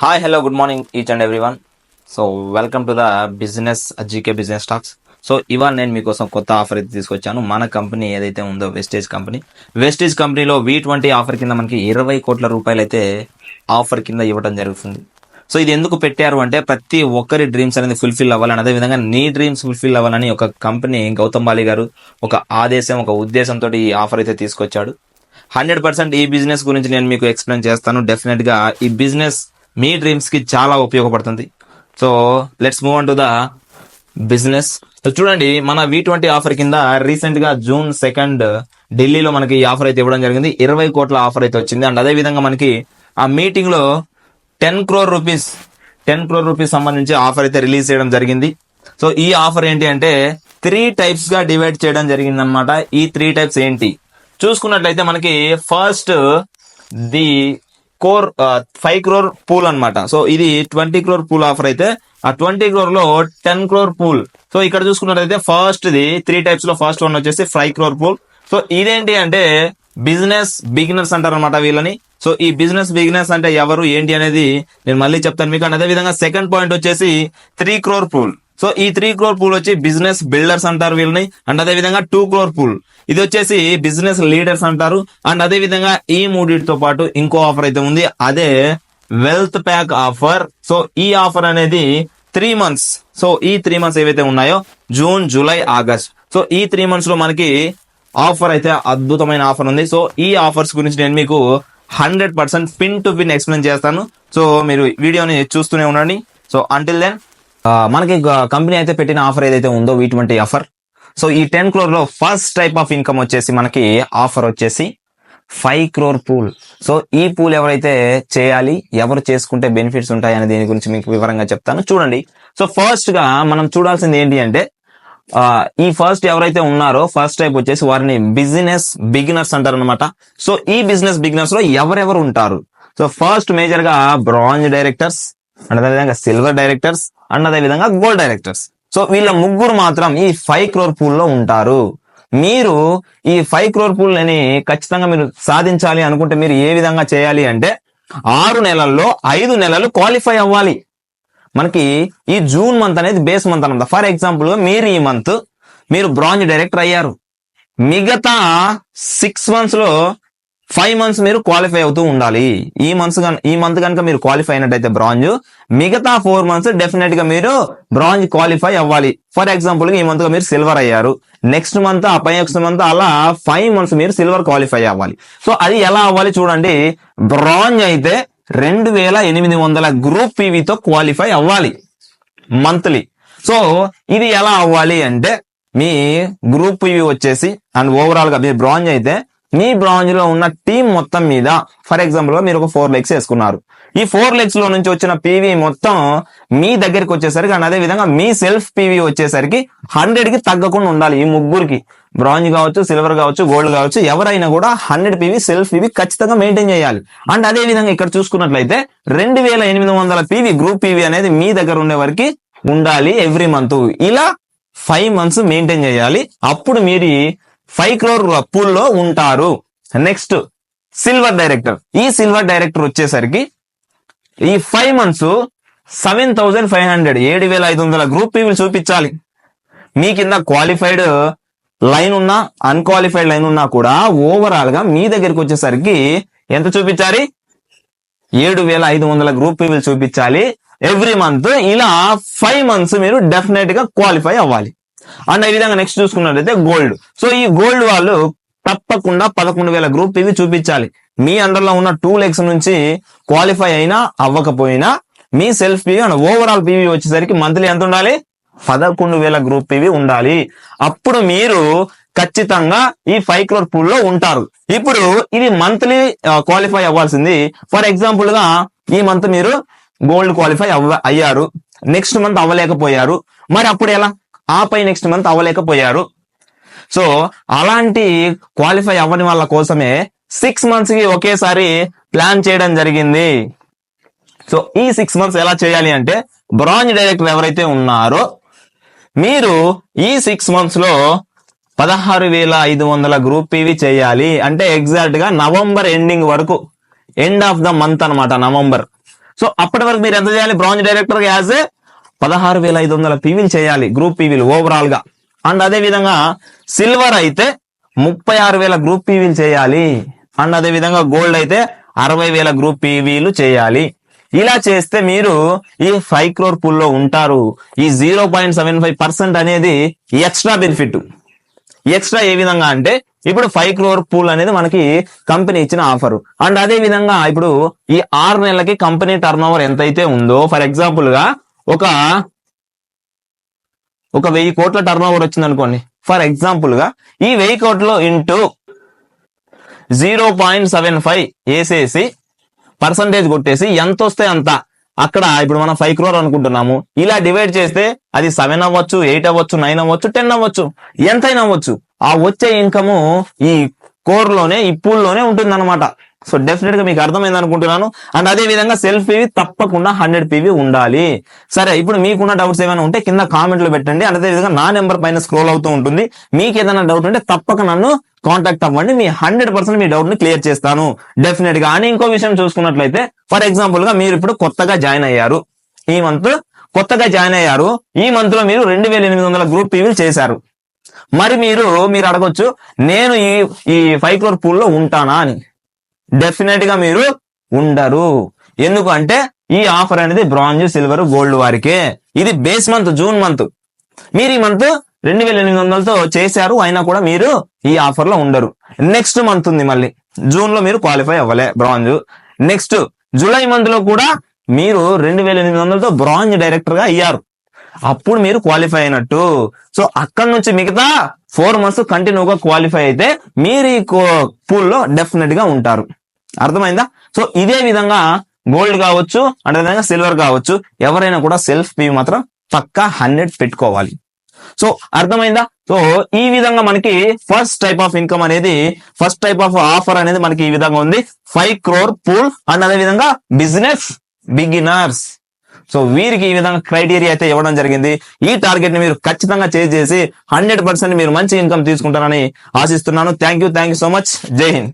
Hi hello good morning each and everyone. So welcome to the business GK business talks. So ఇవాళ నేను మీకోసం కొత్త offer అయితే తీసుకొచ్చాను. మన కంపెనీ ఏదైతే ఉందో వెస్టేజ్ కంపెనీలో V20 ఆఫర్ కింద మనకి 20 కోట్ల రూపాయలు అయితే ఆఫర్ కింద ఇవ్వడం జరుగుతుంది. సో ఇది ఎందుకు పెట్టారు అంటే ప్రతి ఒక్కరి డ్రీమ్స్ అనేది ఫుల్ఫిల్ అవ్వాలని, అదేవిధంగా నీ డ్రీమ్స్ ఫుల్ఫిల్ అవ్వాలని ఒక కంపెనీ గౌతమ్ బాలి గారు ఒక ఉద్దేశంతో ఈ ఆఫర్ అయితే తీసుకొచ్చాడు. 100% ఈ బిజినెస్ గురించి నేను మీకు ఎక్స్ప్లెయిన్ చేస్తాను. డెఫినెట్ గా ఈ బిజినెస్ మీ డ్రీమ్స్ కి చాలా ఉపయోగపడుతుంది. So let's move on to the business. చూడండి, మన V20 ఆఫర్ కింద రీసెంట్ గా June 2 ఢిల్లీలో మనకి ఈ ఆఫర్ అయితే ఇవ్వడం జరిగింది. 20 కోట్ల ఆఫర్ అయితే వచ్చింది. అండ్ అదే విధంగా మనకి ఆ మీటింగ్ లో 10 crore రూపీస్ సంబంధించి ఆఫర్ అయితే రిలీజ్ చేయడం జరిగింది. సో ఈ ఆఫర్ ఏంటి అంటే 3 types గా డివైడ్ చేయడం జరిగింది అనమాట. ఈ 3 types ఏంటి చూసుకున్నట్లయితే మనకి first the core 5 crore pool అన్నమాట. సో ఇది 20 crore పూల్ ఆఫర్ అయితే ఆ 20 crore లో 10 crore పూల్. సో ఇక్కడ చూసుకున్నట్లయితే ఫస్ట్ ది 3 types లో ఫస్ట్ వన్ వచ్చేసి 5 crore పూల్. సో ఇదేంటి అంటే బిజినెస్ బిగినర్స్ అంటారు అనమాట వీళ్ళని. సో ఈ బిజినెస్ బిగినర్స్ అంటే ఎవరు ఏంటి అనేది నేను మళ్ళీ చెప్తాను మీకు. అండ్ అదే విధంగా సెకండ్ పాయింట్ వచ్చేసి 3 crore పూల్. సో ఈ 3 crore పూల్ వచ్చి బిజినెస్ బిల్డర్స్ అంటారు వీళ్ళని. అండ్ అదే విధంగా 2 crore పూల్ ఇది వచ్చేసి బిజినెస్ లీడర్స్ అంటారు. అండ్ అదే విధంగా ఈ మూడిటితో పాటు ఇంకో ఆఫర్ అయితే ఉంది, అదే వెల్త్ ప్యాక్ ఆఫర్. సో ఈ ఆఫర్ అనేది 3 months. సో ఈ 3 months ఏవైతే ఉన్నాయో జూన్, జూలై, ఆగస్ట్. సో ఈ 3 months లో మనకి ఆఫర్ అయితే అద్భుతమైన ఆఫర్ ఉంది. సో ఈ ఆఫర్స్ గురించి నేను మీకు 100% పిన్ టు పిన్ ఎక్స్ప్లెయిన్ చేస్తాను. సో మీరు వీడియోని చూస్తూనే ఉండండి. సో అంటిల్ దెన్ మనకి కంపెనీ అయితే పెట్టిన ఆఫర్ ఏదైతే ఉందో V20 ఆఫర్. సో ఈ 10 crore లో ఫస్ట్ టైప్ ఆఫ్ ఇన్కమ్ వచ్చేసి మనకి ఆఫర్ వచ్చేసి 5 crore పూల్. సో ఈ పూల్ ఎవరైతే చేయాలి, ఎవరు చేసుకుంటే బెనిఫిట్స్ ఉంటాయి అనే దీని గురించి మీకు వివరంగా చెప్తాను చూడండి. సో ఫస్ట్ గా మనం చూడాల్సింది ఏంటి అంటే ఈ ఫస్ట్ ఎవరైతే ఉన్నారో ఫస్ట్ టైప్ వచ్చేసి వారిని బిజినెస్ బిగినర్స్ అంటారు అనమాట. సో ఈ బిజినెస్ బిగినర్స్ లో ఎవరెవరు ఉంటారు? సో ఫస్ట్ మేజర్ గా బ్రాంజ్ డైరెక్టర్స్, అండ్ అదే విధంగా సిల్వర్ డైరెక్టర్స్, అండ్ అదే విధంగా గోల్డ్ డైరెక్టర్స్. సో వీళ్ళ ముగ్గురు మాత్రం ఈ 5 crore పూల్ లో ఉంటారు. మీరు ఈ 5 crore పూల్ అని ఖచ్చితంగా మీరు సాధించాలి అనుకుంటే మీరు ఏ విధంగా చేయాలి అంటే 6 నెలల్లో 5 నెలలు క్వాలిఫై అవ్వాలి. మనకి ఈ జూన్ మంత్ అనేది బేస్ మంత్ అనమాట. ఫర్ ఎగ్జాంపుల్ మీరు ఈ మంత్ మీరు బ్రాంజ్ డైరెక్టర్ అయ్యారు. మిగతా 6 months లో 5 months మీరు క్వాలిఫై అవుతూ ఉండాలి. ఈ మంత్ కనుక మీరు క్వాలిఫై అయినట్టయితే బ్రాంజ్, మిగతా 4 months డెఫినెట్ గా మీరు బ్రాంజ్ క్వాలిఫై అవ్వాలి. ఫర్ ఎగ్జాంపుల్ ఈ మంత్ మీరు సిల్వర్ అయ్యారు, నెక్స్ట్ మంత్ నెక్స్ట్ మంత్ అలా 5 months మీరు సిల్వర్ క్వాలిఫై అవ్వాలి. సో అది ఎలా అవ్వాలి చూడండి. బ్రాంజ్ అయితే 2800 గ్రూప్ పీవీతో క్వాలిఫై అవ్వాలి మంత్లీ. సో ఇది ఎలా అవ్వాలి అంటే మీ గ్రూప్ పీవీ వచ్చేసి అండ్ ఓవరాల్ గా మీరు బ్రాంజ్ అయితే మీ బ్రాంజ్ లో ఉన్న టీం మొత్తం మీద ఫర్ ఎగ్జాంపుల్ గా మీరు ఒక 4 legs వేసుకున్నారు. ఈ 4 legs లో నుంచి వచ్చిన పీవీ మొత్తం మీ దగ్గరికి వచ్చేసరికి అండ్ అదే విధంగా మీ సెల్ఫ్ పీవీ వచ్చేసరికి 100 కి తగ్గకుండా ఉండాలి. ఈ ముగ్గురికి బ్రాంజ్ కావచ్చు, సిల్వర్ కావచ్చు, గోల్డ్ కావచ్చు, ఎవరైనా కూడా 100 పీవీ సెల్ఫ్ పీవీ ఖచ్చితంగా మెయింటైన్ చేయాలి. అండ్ అదే విధంగా ఇక్కడ చూసుకున్నట్లయితే 2800 పీవీ గ్రూప్ పీవీ అనేది మీ దగ్గర ఉండే వరకు ఉండాలి ఎవ్రీ మంత్. ఇలా 5 months మెయింటైన్ చేయాలి. అప్పుడు మీరు 5 crore పూల్ లో ఉంటారు. Next silver director. ఈ సిల్వర్ డైరెక్టర్ వచ్చేసరికి ఈ 5 months 7500 గ్రూప్ పీవీలు చూపించాలి. మీ కింద క్వాలిఫైడ్ లైన్ ఉన్నా అన్క్వాలిఫైడ్ లైన్ ఉన్నా కూడా ఓవరాల్ గా మీ దగ్గరికి వచ్చేసరికి ఎంత చూపించాలి? 7500 గ్రూప్ పీవీలు చూపించాలి ఎవ్రీ మంత్. ఇలా 5 months మీరు డెఫినెట్ గా క్వాలిఫై అవ్వాలి. అండ్ ఈ విధంగా నెక్స్ట్ చూసుకున్నట్లయితే గోల్డ్. సో ఈ గోల్డ్ వాళ్ళు తప్పకుండా 11,000 గ్రూప్ పీవీ చూపించాలి. మీ అండర్ లో ఉన్న 2 legs నుంచి క్వాలిఫై అయినా అవ్వకపోయినా మీ self PV and overall PV వచ్చేసరికి మంత్లీ ఎంత ఉండాలి? 11,000 గ్రూప్ పీవీ ఉండాలి. అప్పుడు మీరు ఖచ్చితంగా ఈ 5 crore పూల్ లో ఉంటారు. ఇప్పుడు ఇది మంత్లీ క్వాలిఫై అవ్వాల్సింది. ఫర్ ఎగ్జాంపుల్ గా ఈ మంత్ మీరు గోల్డ్ క్వాలిఫై అయ్యారు, నెక్స్ట్ మంత్ అవ్వలేకపోయారు, మరి అప్పుడు ఎలా? ఆపై నెక్స్ట్ మంత్ అవ్వలేకపోయారు. సో అలాంటి క్వాలిఫై అవ్వని వాళ్ళ కోసమే 6 months కి ఒకేసారి ప్లాన్ చేయడం జరిగింది. సో ఈ 6 months ఎలా చేయాలి అంటే బ్రాంజ్ డైరెక్టర్ ఎవరైతే ఉన్నారో మీరు ఈ 6 months లో 16,500 గ్రూప్ పీవీ చేయాలి. అంటే ఎగ్జాక్ట్ గా నవంబర్ ఎండింగ్ వరకు, ఎండ్ ఆఫ్ ద మంత్ అనమాట నవంబర్. సో అప్పటి వరకు మీరు ఎంత చేయాలి? బ్రాంజ్ డైరెక్టర్ యాజ్ ఏ 16,500 పీవీలు చేయాలి, గ్రూప్ పీవీలు ఓవరాల్ గా. అండ్ అదే విధంగా సిల్వర్ అయితే 36,000 గ్రూప్ పీవీలు చేయాలి. అండ్ అదే విధంగా గోల్డ్ అయితే 60,000 గ్రూప్ పీవీలు చేయాలి. ఇలా చేస్తే మీరు ఈ 5 crore పూల్లో ఉంటారు. ఈ 0.75% అనేది ఎక్స్ట్రా బెనిఫిట్. ఎక్స్ట్రా ఏ విధంగా అంటే ఇప్పుడు 5 crore పూల్ అనేది మనకి కంపెనీ ఇచ్చిన ఆఫర్. అండ్ అదే విధంగా ఇప్పుడు ఈ 6 నెలలకి కంపెనీ టర్న్ ఓవర్ ఎంతైతే ఉందో, ఫర్ ఎగ్జాంపుల్ గా ఒక 1,000 కోట్ల టర్న్ ఓవర్ వచ్చింది అనుకోండి. ఫర్ ఎగ్జాంపుల్ గా ఈ 1,000 కోట్లు ఇంటూ 0.75 వేసేసి పర్సంటేజ్ కొట్టేసి ఎంత వస్తే అంత, అక్కడ ఇప్పుడు మనం 5 crore అనుకుంటున్నాము, ఇలా డివైడ్ చేస్తే అది 7 అవ్వచ్చు, 8 అవ్వచ్చు, 9 అవ్వచ్చు, 10 అవ్వచ్చు, ఎంతైనా అవ్వచ్చు. ఆ వచ్చే ఇన్కమ్ ఈ కోర్ లోనే, ఈ పూల్ లోనే ఉంటుంది అనమాట. సో డెఫినెట్ గా మీకు అర్థమైంది అనుకుంటున్నాను. అండ్ అదే విధంగా సెల్ఫ్ పీవీ తప్పకుండా 100 పీవీ ఉండాలి. సరే, ఇప్పుడు మీకున్న డౌట్స్ ఏమైనా ఉంటే కింద కామెంట్ లో పెట్టండి. అండ్ అదే విధంగా నా నెంబర్ పైన స్క్రోల్ అవుతూ ఉంటుంది. మీకు ఏదైనా డౌట్ ఉంటే తప్పక నన్ను కాంటాక్ట్ అవ్వండి. మీ 100% మీ డౌట్ ని క్లియర్ చేస్తాను డెఫినెట్ గా. అని ఇంకో విషయం చూసుకున్నట్లయితే, ఫర్ ఎగ్జాంపుల్ గా మీరు ఇప్పుడు కొత్తగా జాయిన్ అయ్యారు, ఈ మంత్ కొత్తగా జాయిన్ అయ్యారు, ఈ మంత్ లో మీరు 2,800 గ్రూప్ పీవీలు చేశారు. మరి మీరు అడగొచ్చు, నేను ఈ 5 crore పూల్ లో ఉంటానా అని. డెఫినెట్ గా మీరు ఉండరు. ఎందుకు అంటే ఈ ఆఫర్ అనేది బ్రాంజ్, సిల్వర్, గోల్డ్ వారికే. ఇది బేస్ మంత్, జూన్ మంత్. మీరు ఈ మంత్ 2,800తో చేశారు, అయినా కూడా మీరు ఈ ఆఫర్ లో ఉండరు. నెక్స్ట్ మంత్ ఉంది, మళ్ళీ జూన్ లో మీరు క్వాలిఫై అవ్వలే బ్రాంజ్. నెక్స్ట్ జూలై మంత్ లో కూడా మీరు 2,800తో బ్రాంజ్ డైరెక్టర్ గా అయ్యారు, అప్పుడు మీరు క్వాలిఫై అయినట్టు. సో అక్కడ నుంచి మిగతా 4 months కంటిన్యూగా క్వాలిఫై అయితే మీరు ఈ పూల్లో డెఫినెట్ గా ఉంటారు. అర్థమైందా? సో ఇదే విధంగా గోల్డ్ కావచ్చు, అదేవిధంగా సిల్వర్ కావచ్చు, ఎవరైనా కూడా సెల్ఫ్ పీవీ మాత్రం పక్కా 100 పెట్టుకోవాలి. సో అర్థమైందా? సో ఈ విధంగా మనకి ఫస్ట్ టైప్ ఆఫ్ ఇన్కమ్ అనేది, ఫస్ట్ టైప్ ఆఫ్ ఆఫర్ అనేది మనకి ఈ విధంగా ఉంది, 5 crore పూల్. అండ్ అదే విధంగా బిజినెస్ బిగినర్స్. సో వీరికి ఈ విధంగా క్రైటీరియా అయితే ఇవ్వడం జరిగింది. ఈ టార్గెట్ ని మీరు ఖచ్చితంగా చేసి 100% మీరు మంచి ఇన్కమ్ తీసుకుంటారని ఆశిస్తున్నాను. Thank you so much. జై హింద్.